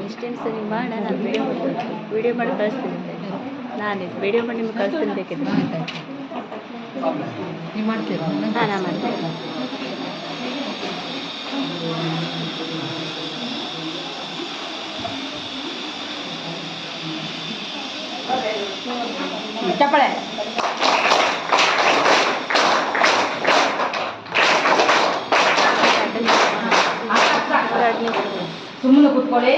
ಇಷ್ಟೇನು ಸರಿ ಮಾಡ, ನಾನು ವಿಡಿಯೋ ಮಾಡಿ ಕಳಿಸ್ತೀನಿ. ನಾನು ವಿಡಿಯೋ ಮಾಡಿ ನಿಮ್ಗೆ ಕಳಿಸ್ತೀನಿ ಬೇಕಿದ್ರೆ. ನೀವು ಮಾಡ್ತೀರಾ? ಹಾಂ, ನಾನು ಮಾಡ್ತೀನಿ. ಚಪ್ಪಳೆ ಸುಮ್ಮನೆ ಕೂತ್ಕೊಳ್ಳಿ.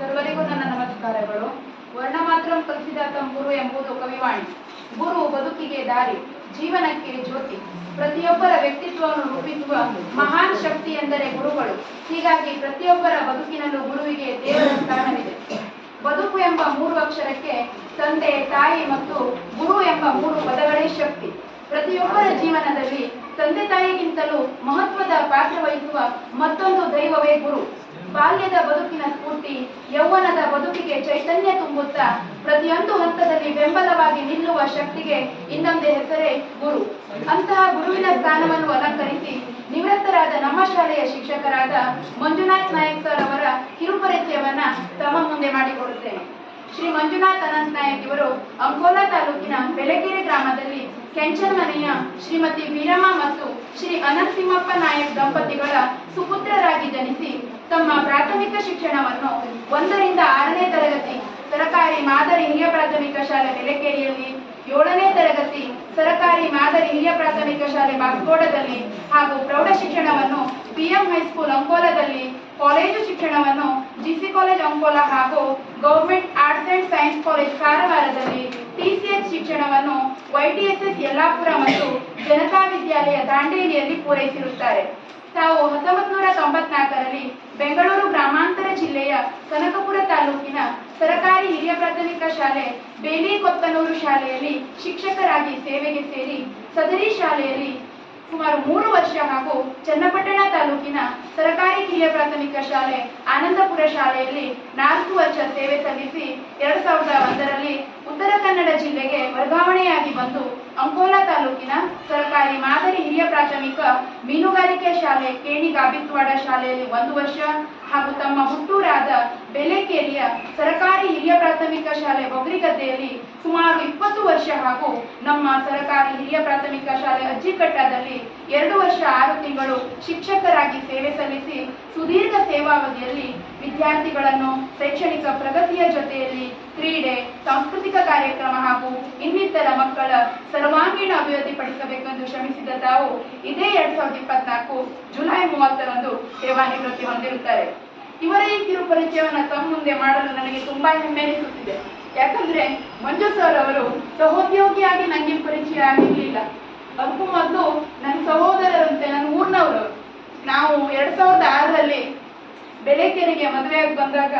ಸರ್ವರಿಗೂ ನನ್ನ ನಮಸ್ಕಾರಗಳು. ವರ್ಣಮಾತ್ರಂ ಕಲಿಸಿದಾತಂ ಗುರು ಎಂಬುದು ಕವಿವಾಣಿ. ಗುರು ಬದುಕಿಗೆ ದಾರಿ, ಜೀವನಕ್ಕೆ ಜ್ಯೋತಿ. ಪ್ರತಿಯೊಬ್ಬರ ವ್ಯಕ್ತಿತ್ವವನ್ನು ರೂಪಿಸುವ ಮಹಾನ್ ಶಕ್ತಿ ಎಂದರೆ ಗುರುಗಳು. ಹೀಗಾಗಿ ಪ್ರತಿಯೊಬ್ಬರ ಬದುಕಿನಲ್ಲೂ ಗುರುವಿಗೆ ದೇವರ ಸ್ಥಾನವಿದೆ. ಬದುಕು ಎಂಬ 3 ಅಕ್ಷರಕ್ಕೆ ತಂದೆ, ತಾಯಿ ಮತ್ತು ಗುರು ಎಂಬ 3 ಪದಗಳೇ ಶಕ್ತಿ. ಪ್ರತಿಯೊಬ್ಬರ ಜೀವನದಲ್ಲಿ ತಂದೆ ತಾಯಿಗಿಂತಲೂ ಮಹತ್ವದ ಪಾತ್ರ ವಹಿಸುವ ಮತ್ತೊಂದು ದೈವವೇ ಗುರು. ಬಾಲ್ಯದ ಬದುಕಿನ ಸ್ಫೂರ್ತಿ, ಯೌವನದ ಬದುಕಿಗೆ ಚೈತನ್ಯ ತುಂಬುತ್ತಾ ಪ್ರತಿಯೊಂದು ಹಂತದಲ್ಲಿ ಬೆಂಬಲವಾಗಿ ನಿಲ್ಲುವ ಶಕ್ತಿಗೆ ಇನ್ನೊಂದೇ ಹೆಸರೇ ಗುರು. ಅಂತಹ ಗುರುವಿನ ಸ್ಥಾನವನ್ನು ಅಲಂಕರಿಸಿ ನಿವೃತ್ತರಾದ ನಮ್ಮ ಶಾಲೆಯ ಶಿಕ್ಷಕರಾದ ಮಂಜುನಾಥ್ ನಾಯಕ್ ಸರ್ ಅವರ ಕಿರುಪರಿಚಯವನ್ನ ತಮ್ಮ ಮುಂದೆ ಮಾಡಿಕೊಡುತ್ತೇನೆ. ಶ್ರೀ ಮಂಜುನಾಥ್ ಅನಂತ್ ನಾಯಕ್ ಇವರು ಅಂಕೋಲಾ ತಾಲೂಕಿನ ಬೆಳಗೆರೆ ಗ್ರಾಮದಲ್ಲಿ ಕೆಂಚನಮನೆಯ ಶ್ರೀಮತಿ ವೀರಮ್ಮ ಮತ್ತು ಶ್ರೀ ಅನಂತ್ ತಿಮ್ಮಪ್ಪ ನಾಯಕ್ ದಂಪತಿಗಳ ಸುಪುತ್ರರಾಗಿ ಜನಿಸಿ ತಮ್ಮ ಪ್ರಾಥಮಿಕ ಶಿಕ್ಷಣವನ್ನು 1ರಿಂದ 6ನೇ ತರಗತಿ ಸರಕಾರಿ ಮಾದರಿ ಹಿರಿಯ ಪ್ರಾಥಮಿಕ ಶಾಲೆ ಬೆಳಕೇರಿಯಲ್ಲಿ, 7ನೇ ತರಗತಿ ಸರಕಾರಿ ಮಾದರಿ ಹಿರಿಯ ಪ್ರಾಥಮಿಕ ಶಾಲೆ ಬಾಸ್ಕೋಡದಲ್ಲಿ ಹಾಗೂ ಪ್ರೌಢ ಶಿಕ್ಷಣವನ್ನು PM ಹೈಸ್ಕೂಲ್ ಅಂಕೋಲಾದಲ್ಲಿ, ಕಾಲೇಜು ಶಿಕ್ಷಣವನ್ನು GC ಕಾಲೇಜ್ ಅಂಕೋಲಾ ಹಾಗೂ government arts and science college ಕಾರವಾರದಲ್ಲಿ, TCH ಶಿಕ್ಷಣವನ್ನು YTSS ಯಲ್ಲಾಪುರ ಮತ್ತು ಜನತಾ ವಿದ್ಯಾಲಯ ದಾಂಡೇಲಿಯಲ್ಲಿ ಪೂರೈಸಿರುತ್ತಾರೆ. ತಾವು 1994ರಲ್ಲಿ ಬೆಂಗಳೂರು ಗ್ರಾಮಾಂತರ ಜಿಲ್ಲೆಯ ಕನಕಪುರ ತಾಲೂಕಿನ ಸರಕಾರಿ ಹಿರಿಯ ಪ್ರಾಥಮಿಕ ಶಾಲೆ ಬೇಲಿಕೊತ್ತನೂರು ಶಾಲೆಯಲ್ಲಿ ಶಿಕ್ಷಕರಾಗಿ ಸೇವೆಗೆ ಸೇರಿ ಸದರಿ ಶಾಲೆಯಲ್ಲಿ ಸುಮಾರು 3 ವರ್ಷ ಹಾಗೂ ಚನ್ನಪಟ್ಟಣ ತಾಲೂಕಿನ ಸರಕಾರಿ ಹಿರಿಯ ಪ್ರಾಥಮಿಕ ಶಾಲೆ ಆನಂದಪುರ ಶಾಲೆಯಲ್ಲಿ 4 ವರ್ಷ ಸೇವೆ ಸಲ್ಲಿಸಿ 2001ರಲ್ಲಿ ಉತ್ತರ ಕನ್ನಡ ಜಿಲ್ಲೆಗೆ ವರ್ಗಾವಣೆಯಾಗಿ ಬಂದು ಅಂಕೋಲಾ ತಾಲೂಕಿನ ಸರಕಾರಿ ಮಾದರಿ ಹಿರಿಯ ಪ್ರಾಥಮಿಕ ಮೀನುಗಾರಿಕೆ ಶಾಲೆ ಕೇಣಿ ಗಾಬಿತ್ವಾಡ ಶಾಲೆಯಲ್ಲಿ 1 ವರ್ಷ ಹಾಗೂ ತಮ್ಮ ಹುಟ್ಟೂರಾದ ಬೆಲೆಕೇರಿಯ ಸರಕಾರಿ ಹಿರಿಯ ಪ್ರಾಥಮಿಕ ಶಾಲೆ ಬೊಗ್ರಿಗದ್ದೆಯಲ್ಲಿ ಸುಮಾರು 20 ವರ್ಷ ಹಾಗೂ ನಮ್ಮ ಸರಕಾರಿ ಹಿರಿಯ ಪ್ರಾಥಮಿಕ ಶಾಲೆ ಅಜ್ಜಿಕಟ್ಟದಲ್ಲಿ 2 ವರ್ಷ 6 ತಿಂಗಳು ಶಿಕ್ಷಕರಾಗಿ ಸೇವೆ ಸಲ್ಲಿಸಿ ಸುದೀರ್ಘ ಸೇವಾವಧಿಯಲ್ಲಿ ವಿದ್ಯಾರ್ಥಿಗಳನ್ನು ಶೈಕ್ಷಣಿಕ ಪ್ರಗತಿಯ ಜೊತೆಯಲ್ಲಿ ಕ್ರೀಡೆ, ಸಾಂಸ್ಕೃತಿಕ ಕಾರ್ಯಕ್ರಮ ಹಾಗೂ ಇನ್ನಿತರ ಮಕ್ಕಳ ಸರ್ವಾಂಗೀಣ ಅಭಿವೃದ್ಧಿ ಪಡಿಸಬೇಕೆಂದು ಶ್ರಮಿಸಿದ ತಾವು ಇದೇ 2024 ಜುಲೈ 30ರಂದು ಸೇವಾನಿವೃತ್ತಿ ಹೊಂದಿರುತ್ತಾರೆ. ಇವರ ಈ ಕಿರು ಪರಿಚಯವನ್ನು ತಮ್ಮ ಮುಂದೆ ಮಾಡಲು ನನಗೆ ತುಂಬಾ ಹೆಮ್ಮೆ ಅನಿಸುತ್ತಿದೆ. ಯಾಕಂದ್ರೆ ಮಂಜು ಸರ್ ಅವರು ಸಹೋದ್ಯೋಗಿಯಾಗಿ ನನಗೆ ಪರಿಚಯ ಆಗಿರ್ಲಿಲ್ಲ. ಅದಕ್ಕೂ ಮೊದಲು ನನ್ನ ಸಹೋದರರಂತೆ ನನ್ನ ಊರಿನವರು. ನಾವು 2006ರಲ್ಲಿ ಬೆಳೆಕೆರೆಗೆ ಮದುವೆಯಾಗಿ ಬಂದಾಗ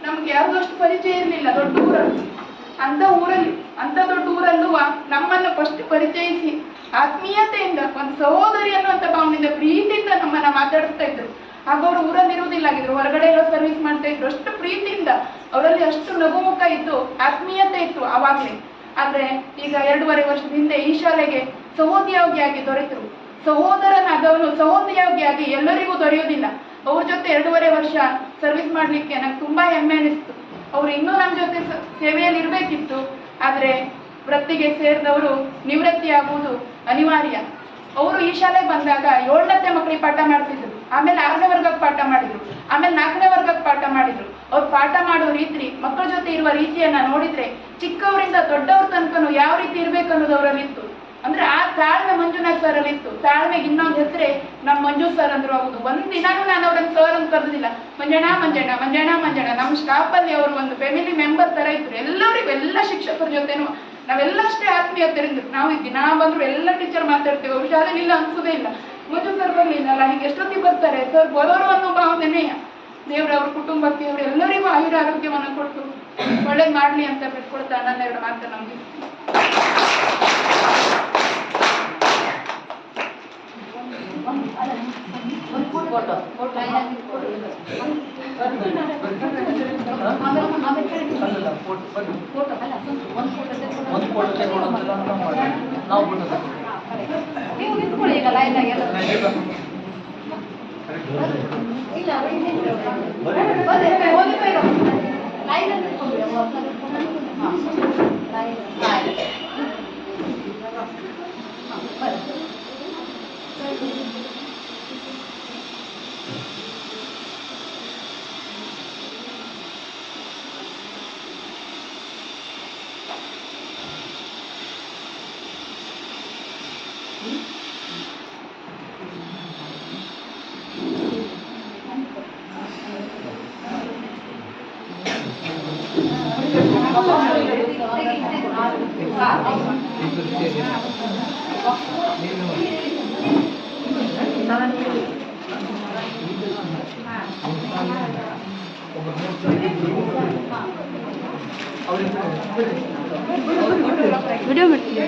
ನಮ್ಗೆ ಯಾವ್ದಷ್ಟು ಪರಿಚಯ ಇರಲಿಲ್ಲ. ದೊಡ್ಡ ಊರಲ್ಲಿ ಅಂತ ದೊಡ್ಡ ಊರಲ್ಲೂ ನಮ್ಮನ್ನು ಫಸ್ಟ್ ಪರಿಚಯಿಸಿ ಆತ್ಮೀಯತೆಯಿಂದ ಒಂದು ಸಹೋದರಿ ಅನ್ನುವಂಥ ಭಾವನೆಯಿಂದ ಪ್ರೀತಿಯಿಂದ ನಮ್ಮನ್ನ ಮಾತಾಡಿಸ್ತಾ ಇದ್ರು. ಆಗ ಅವರು ಊರಲ್ಲಿ ಇರುವುದಿಲ್ಲ ಆಗಿದ್ರು, ಹೊರಗಡೆ ಎಲ್ಲ ಸರ್ವಿಸ್ ಮಾಡ್ತಾ ಇದ್ರು. ಅಷ್ಟು ಪ್ರೀತಿಯಿಂದ ಅವರಲ್ಲಿ ಅಷ್ಟು ನಗುಮುಖ ಇತ್ತು, ಆತ್ಮೀಯತೆ ಇತ್ತು ಆವಾಗಲೇ. ಆದ್ರೆ ಈಗ 2.5 ವರ್ಷದ ಹಿಂದೆ ಈ ಶಾಲೆಗೆ ಸಹೋದ್ಯೋಗಿಯಾಗಿ ದೊರೆತರು. ಸಹೋದರನಾದವನು ಸಹೋದ್ಯೋಗಿಯಾಗಿ ಎಲ್ಲರಿಗೂ ದೊರೆಯುವುದಿಲ್ಲ. ಅವ್ರ ಜೊತೆ 2.5 ವರ್ಷ ಸರ್ವಿಸ್ ಮಾಡ್ಲಿಕ್ಕೆ ನಂಗೆ ತುಂಬಾ ಹೆಮ್ಮೆ ಅನಿಸ್ತು. ಅವ್ರು ಇನ್ನೂ ನಮ್ಮ ಜೊತೆ ಸೇವೆಯಲ್ಲಿ ಇರ್ಬೇಕಿತ್ತು. ಆದ್ರೆ ವೃತ್ತಿಗೆ ಸೇರಿದವರು ನಿವೃತ್ತಿಯಾಗುವುದು ಅನಿವಾರ್ಯ. ಅವರು ಈ ಶಾಲೆಗೆ ಬಂದಾಗ 7ನೇ ಮಕ್ಕಳಿಗೆ ಪಾಠ ಮಾಡ್ತಿದ್ರು, ಆಮೇಲೆ 6ನೇ ವರ್ಗಕ್ಕೆ ಪಾಠ ಮಾಡಿದ್ರು, ಆಮೇಲೆ 4ನೇ ವರ್ಗಕ್ಕೆ ಪಾಠ ಮಾಡಿದ್ರು. ಅವ್ರು ಪಾಠ ಮಾಡೋ ರೀತಿ, ಮಕ್ಕಳ ಜೊತೆ ಇರುವ ರೀತಿಯನ್ನ ನೋಡಿದ್ರೆ ಚಿಕ್ಕವರಿಂದ ದೊಡ್ಡವ್ರ ತನಕನು ಯಾವ ರೀತಿ ಇರ್ಬೇಕು ಅನ್ನೋದು ಅವರಲ್ಲಿತ್ತು. ಅಂದ್ರೆ ಆ ತಾಳ್ಮೆ ಮಂಜುನಾಥ್ ಸರ್ ಅಲ್ಲಿ ಇತ್ತು. ತಾಳ್ಮೆಗೆ ಇನ್ನೊಂದು ಹೆಸರೇ ನಮ್ಮ ಮಂಜು ಸರ್ ಅಂದ್ರು ಹೌದು. ಒಂದಿನಾನು ನಾನು ಅವ್ರನ್ನ ಸರ್ ಅಂತ ಕರೆದಿಲ್ಲ, ಮಂಜಣ್ಣ ಮಂಜಣ್ಣ ಮಂಜಣ್ಣ ಮಂಜಣ್ಣ. ನಮ್ಮ ಸ್ಟಾಫ್ ಅಲ್ಲಿ ಅವರು ಒಂದು ಫ್ಯಾಮಿಲಿ ಮೆಂಬರ್ ತರ ಇದ್ರು. ಎಲ್ಲರಿಗೂ, ಎಲ್ಲ ಶಿಕ್ಷಕರ ಜೊತೆನೂ ನಾವೆಲ್ಲ ಅಷ್ಟೇ ಆತ್ಮೀಯತೆಯಿಂದ ನಾವು ಇದ್ವಿ. ನಾ ಬಂದ್ರು ಎಲ್ಲ ಟೀಚರ್ ಮಾತಾಡ್ತೇವೆ, ಅವ್ರು ಶಾಲೆಯಲ್ಲಿ ಇಲ್ಲ ಅನ್ಸೋದೇ ಇಲ್ಲ. ಮಂಜು ಸರ್ ಬರ್ಲಿಲ್ಲ, ಹಿಂಗೆ ಎಷ್ಟೊತ್ತಿಗೆ ಬರ್ತಾರೆ ಸರ್, ಬರೋರು ಅನ್ನೋ ಭಾವನೆನೇ. ದೇವ್ರ ಅವ್ರ ಕುಟುಂಬಕ್ಕೆ, ಅವ್ರು ಎಲ್ಲರಿಗೂ ಆಯುರ ಆರೋಗ್ಯವನ್ನು ಕೊಟ್ಟು ಒಳ್ಳೇದು ಮಾಡ್ಲಿ ಅಂತ ಬಿಟ್ಕೊಡ್ತಾ ನನ್ನ 2 ಮಾತು ನಮ್ಗೆ. ನೀವು ನಿಂತ್ಕೊಳ್ಳಿ ಈಗ ಲೈನ್ ಆಗಿ ಎಲ್ಲ. ವಿಡಿಯೋ ಮಾಡ್ತೀನಿ.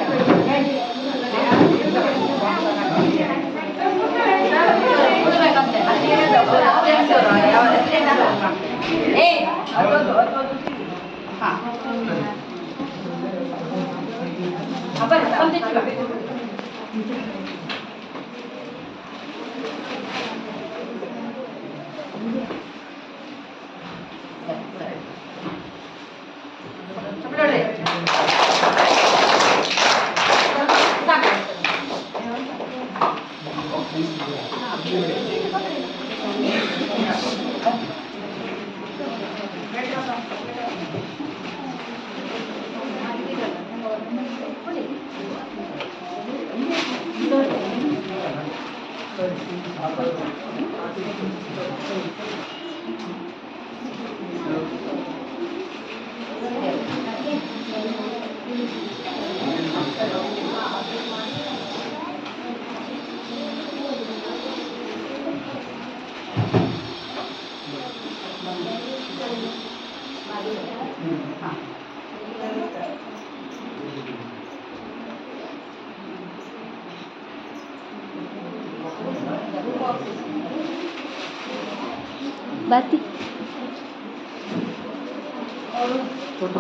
ಬಾತಿ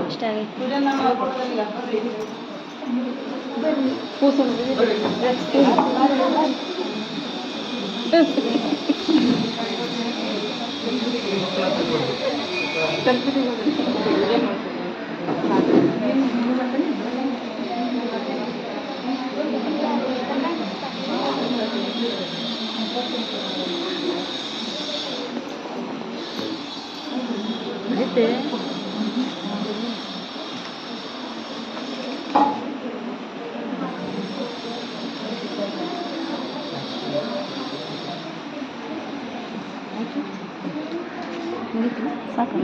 ಇಷ್ಟ ಸಾಕು.